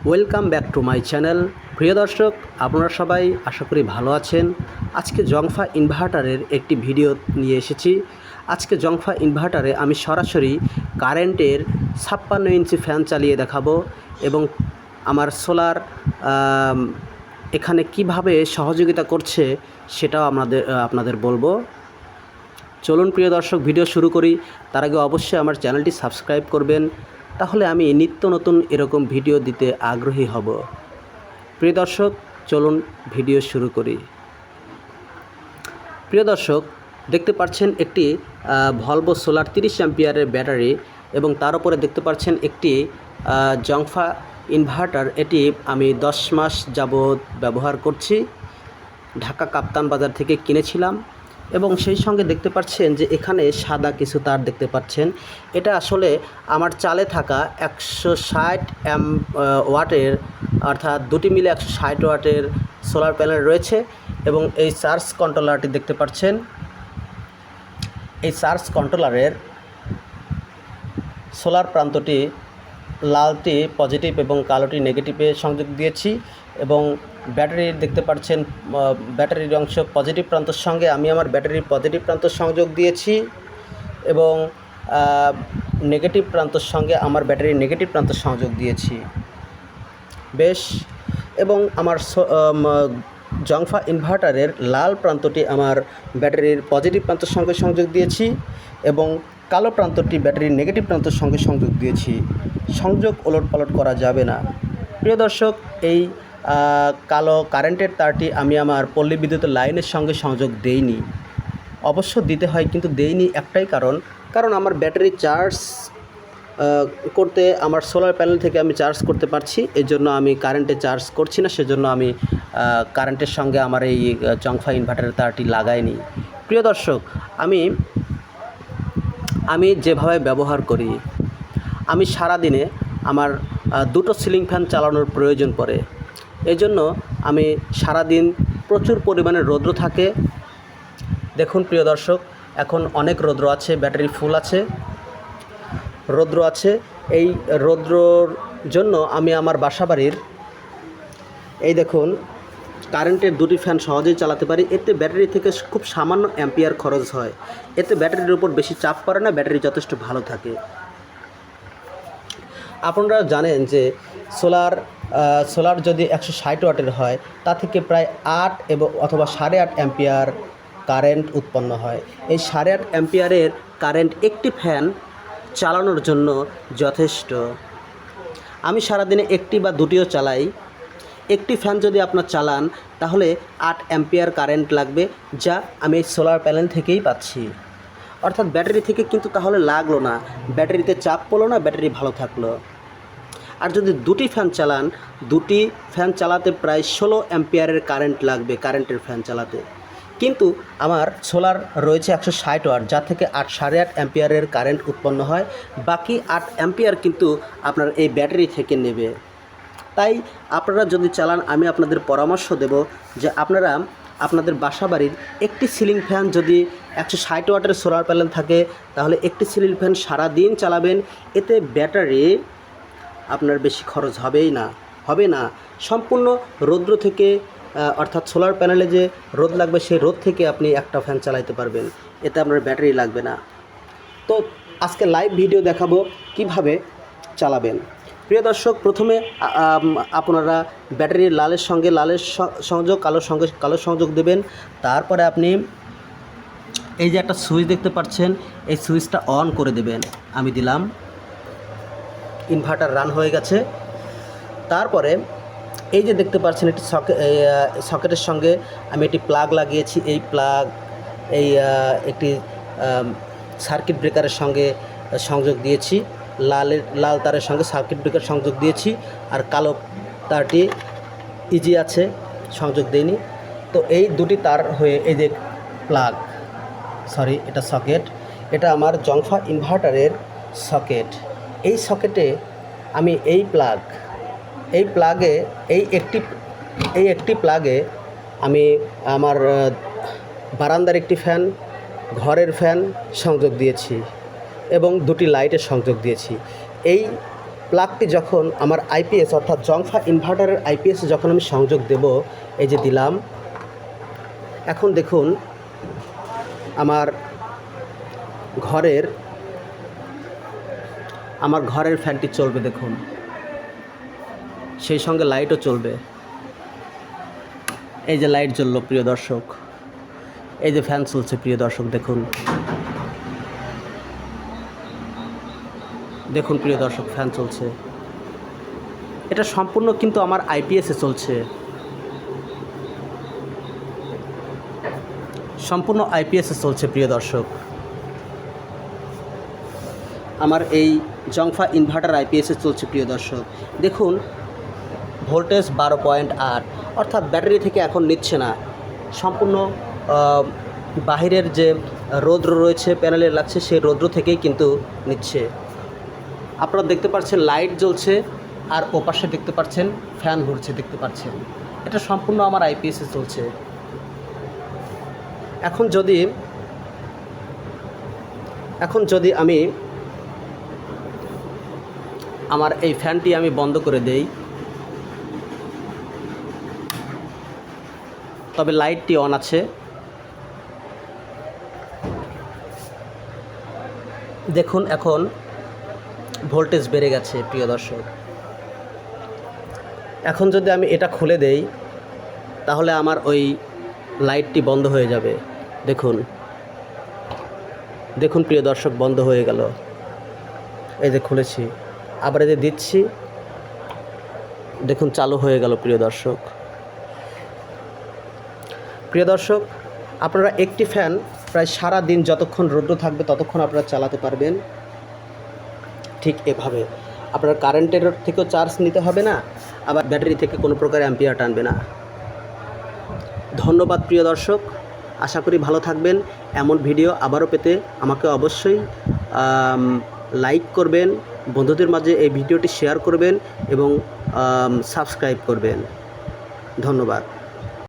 Welcome back to my channel. প্রিয় দর্শক, আপনারা সবাই আশা করি ভালো আছেন। আজকে জংফা ইনভার্টারের একটি ভিডিও নিয়ে এসেছি। আজকে জংফা ইনভার্টারে আমি সরাসরি কারেন্টের 56 ইঞ্চি ফ্যান চালিয়ে দেখাবো এবং আমার সোলার এখানে কিভাবে সহযোগিতা করছে সেটাও আপনাদের বলবো। চলুন প্রিয় দর্শক, ভিডিও শুরু করি। তার আগে অবশ্যই আমার চ্যানেলটি সাবস্ক্রাইব করবেন, তাহলে আমি নিত্য নতুন এরকম ভিডিও দিতে আগ্রহী হব। প্রিয় দর্শক, চলুন ভিডিও শুরু করি। প্রিয় দর্শক, দেখতে পাচ্ছেন একটি ভলভো সোলার 30 অ্যাম্পিয়ারের ব্যাটারি এবং তার উপরে দেখতে পাচ্ছেন একটি জংফা ইনভার্টার। এটি আমি 10 মাস যাবৎ ব্যবহার করছি। ঢাকা কাপ্তান বাজার থেকে কিনেছিলাম এবং সেই সঙ্গে দেখতে পাচ্ছেন যে এখানে সাদা কিছু তার দেখতে পাচ্ছেন। এটা আসলে আমার চালে থাকা 160 ওয়াটের, অর্থাৎ দুটি মিলে 160 ওয়াটের সোলার প্যানেল রয়েছে এবং এই চার্জ কন্ট্রোলারটি দেখতে পাচ্ছেন। এই চার্জ কন্ট্রোলারের সোলার প্রান্তটি লালটি পজিটিভ এবং কালোটি নেগেটিভে সংযোগ দিয়েছি এবং ব্যাটারির দেখতে পাচ্ছেন ব্যাটারির অংশ পজিটিভ প্রান্তের সঙ্গে আমি আমার ব্যাটারির পজিটিভ প্রান্ত সংযোগ দিয়েছি এবং নেগেটিভ প্রান্তের সঙ্গে আমার ব্যাটারির নেগেটিভ প্রান্ত সংযোগ দিয়েছি বেশ। এবং আমার জংফা ইনভার্টারের লাল প্রান্তটি আমার ব্যাটারির পজিটিভ প্রান্তের সঙ্গে সংযোগ দিয়েছি এবং কালো প্রান্তটি ব্যাটারির নেগেটিভ প্রান্তের সঙ্গে সংযোগ দিয়েছি। সংযোগ ওলটপালট করা যাবে না। প্রিয় দর্শক, এই কালো কারেন্টের তারটি আমি আমার পল্লী বিদ্যুতের লাইনের সঙ্গে সংযোগ দেইনি। অবশ্য দিতে হয়, কিন্তু দেইনি একটাই কারণ আমার ব্যাটারি চার্জ করতে আমার সোলার প্যানেল থেকে আমি চার্জ করতে পারছি। এর জন্য আমি কারেন্টে চার্জ করছি না, সেজন্য আমি কারেন্টের সঙ্গে আমার এই জংফা ইনভার্টারের তারটি লাগাইনি। প্রিয় দর্শক, আমি যেভাবে ব্যবহার করি, আমি সারাদিনে আমার দুটো সিলিং ফ্যান চালানোর প্রয়োজন পড়ে। এজন্য আমি সারাদিন প্রচুর পরিমাণে রৌদ্র থাকে। দেখুন প্রিয় দর্শক, এখন অনেক রৌদ্র আছে, ব্যাটারি ফুল আছে, রৌদ্র আছে। এই রৌদ্রর জন্য আমি আমার বাসাবাড়ির এই দেখুন কারেন্টের দুটি ফ্যান সহজেই চালাতে পারি। এতে ব্যাটারি থেকে খুব সামান্য অ্যাম্পিয়ার খরচ হয়। এতে ব্যাটারির উপর বেশি চাপ পড়ে না, ব্যাটারি যথেষ্ট ভালো থাকে। আপনারা জানেন যে সোলার যদি 160 ওয়াটের হয়, তা থেকে প্রায় 8 অথবা 8.5 অ্যাম্পিয়ার কারেন্ট উৎপন্ন হয়। এই 8.5 অ্যাম্পিয়ারের কারেন্ট একটি ফ্যান চালানোর জন্য যথেষ্ট। আমি সারাদিনে একটি বা দুটিও চালাই। একটি ফ্যান যদি আপনার চালান, তাহলে 8 অ্যাম্পিয়ার কারেন্ট লাগবে, যা আমি এই সোলার প্যানেল থেকেই পাচ্ছি। অর্থাৎ ব্যাটারি থেকে কিন্তু তাহলে লাগলো না, ব্যাটারিতে চাপ পড়লো না, ব্যাটারি ভালো থাকলো। আর যদি দুটি ফ্যান চালান, দুটি ফ্যান চালাতে প্রায় 16 অ্যাম্পিয়ারের কারেন্ট লাগবে কারেন্টের ফ্যান চালাতে। কিন্তু আমার সোলার রয়েছে 160 ওয়াট, যা থেকে 8.5 অ্যাম্পিয়ারের কারেন্ট উৎপন্ন হয়। বাকি 8 অ্যাম্পিয়ার কিন্তু আপনার এই ব্যাটারি থেকে নেবে। তাই আপনারা যদি চালান, আমি আপনাদের পরামর্শ দেব যে আপনারা আপনাদের বাসাবাড়ির একটি সিলিং ফ্যান যদি 160 ওয়াটের সোলার প্যানেল থাকে, তাহলে একটি সিলিং ফ্যান সারাদিন চালাবেন। এতে ব্যাটারি আপনার বেশি খরচ হবে না। সম্পূর্ণ রৌদ্র থেকে, অর্থাৎ সোলার প্যানেলে যে রোদ লাগবে, সেই রোদ থেকে আপনি একটা ফ্যান চালাতে পারবেন। এতে আপনার ব্যাটারি লাগবে না। তো আজকে লাইভ ভিডিও দেখাবো কিভাবে চালাবেন। প্রিয় দর্শক, প্রথমে আপনারা ব্যাটারির লালের সঙ্গে লালের সংযোগ, কালোর সঙ্গে কালো সংযোগ দেবেন। তারপরে আপনি এই যে একটা সুইচ দেখতে পাচ্ছেন, এই সুইচটা অন করে দেবেন। আমি দিলাম, ইনভার্টার রান হয়ে গেছে। তারপরে এই যে দেখতে পাচ্ছেন একটি সকেটের সঙ্গে আমি একটি প্লাগ লাগিয়েছি। এই একটি সার্কিট ব্রেকারের সঙ্গে সংযোগ দিয়েছি। লাল তারের সঙ্গে সার্কিট ব্রেকার সংযোগ দিয়েছি, আর কালো তারটি ইজি আছে, সংযোগ দেয়নি। তো এই দুটি তার হয়ে এই যে এটা সকেট, এটা আমার জংফা ইনভার্টারের সকেট। এই সকেটে আমি এই একটি প্লাগে আমি আমার বারান্দার একটি ফ্যান, ঘরের ফ্যান সংযোগ দিয়েছি এবং দুটি লাইটের সংযোগ দিয়েছি। এই প্লাগটি যখন আমার আইপিএস অর্থাৎ জংফা ইনভার্টারের আইপিএসে যখন আমি সংযোগ দেব, এই যে দিলাম, এখন দেখুন আমার ঘরের ফ্যানটি চলবে, দেখুন সেই সঙ্গে লাইটও চলবে। এই যে লাইট জ্বললো প্রিয় দর্শক, এই যে ফ্যান চলছে প্রিয় দর্শক, দেখুন দেখুন প্রিয় দর্শক ফ্যান চলছে। এটা সম্পূর্ণ কিন্তু আমার আইপিএসে চলছে, সম্পূর্ণ আইপিএসে চলছে প্রিয় দর্শক। আমার এই জংফা ইনভার্টার আইপিএসে চলছে প্রিয় দর্শক। দেখুন ভোল্টেজ 12.8, অর্থাৎ ব্যাটারি থেকে এখন নিচ্ছে না, সম্পূর্ণ বাহিরের যে রৌদ্র রয়েছে প্যানেলে লাগছে সেই রৌদ্র থেকেই কিন্তু নিচ্ছে। আপনারা দেখতে পাচ্ছেন লাইট জ্বলছে, আর ওপাশে দেখতে পাচ্ছেন ফ্যান ঘুরছে, দেখতে পাচ্ছেন এটা সম্পূর্ণ আমার আইপিএসে চলছে। এখন যদি আমি আমার এই ফ্যানটি আমি বন্ধ করে দেই, তবে লাইটটি অন আছে। দেখুন এখন ভোল্টেজ বেড়ে গেছে প্রিয় দর্শক। এখন যদি আমি এটা খুলে দেই তাহলে আমার ওই লাইটটি বন্ধ হয়ে যাবে। দেখুন দেখুন প্রিয় দর্শক, বন্ধ হয়ে গেল। এই যে খুলেছি, আবার এই যে দিচ্ছি, দেখুন চালু হয়ে গেল প্রিয় দর্শক। প্রিয় দর্শক, আপনারা একটি ফ্যান প্রায় সারা দিন যতক্ষণ রৌদ্র থাকবে ততক্ষণ আপনারা চালাতে পারবেন। ঠিক এভাবে আপনার কারেন্টের থেকেও চার্জ নিতে হবে না, আবার ব্যাটারি থেকে কোনো প্রকার অ্যাম্পিয়ার টানবে না। ধন্যবাদ প্রিয় দর্শক, আশা করি ভালো থাকবেন। এমন ভিডিও আবারও পেতে আমাকে অবশ্যই লাইক করবেন, বন্ধুদের মাঝে এই ভিডিওটি শেয়ার করবেন এবং সাবস্ক্রাইব করবেন। ধন্যবাদ।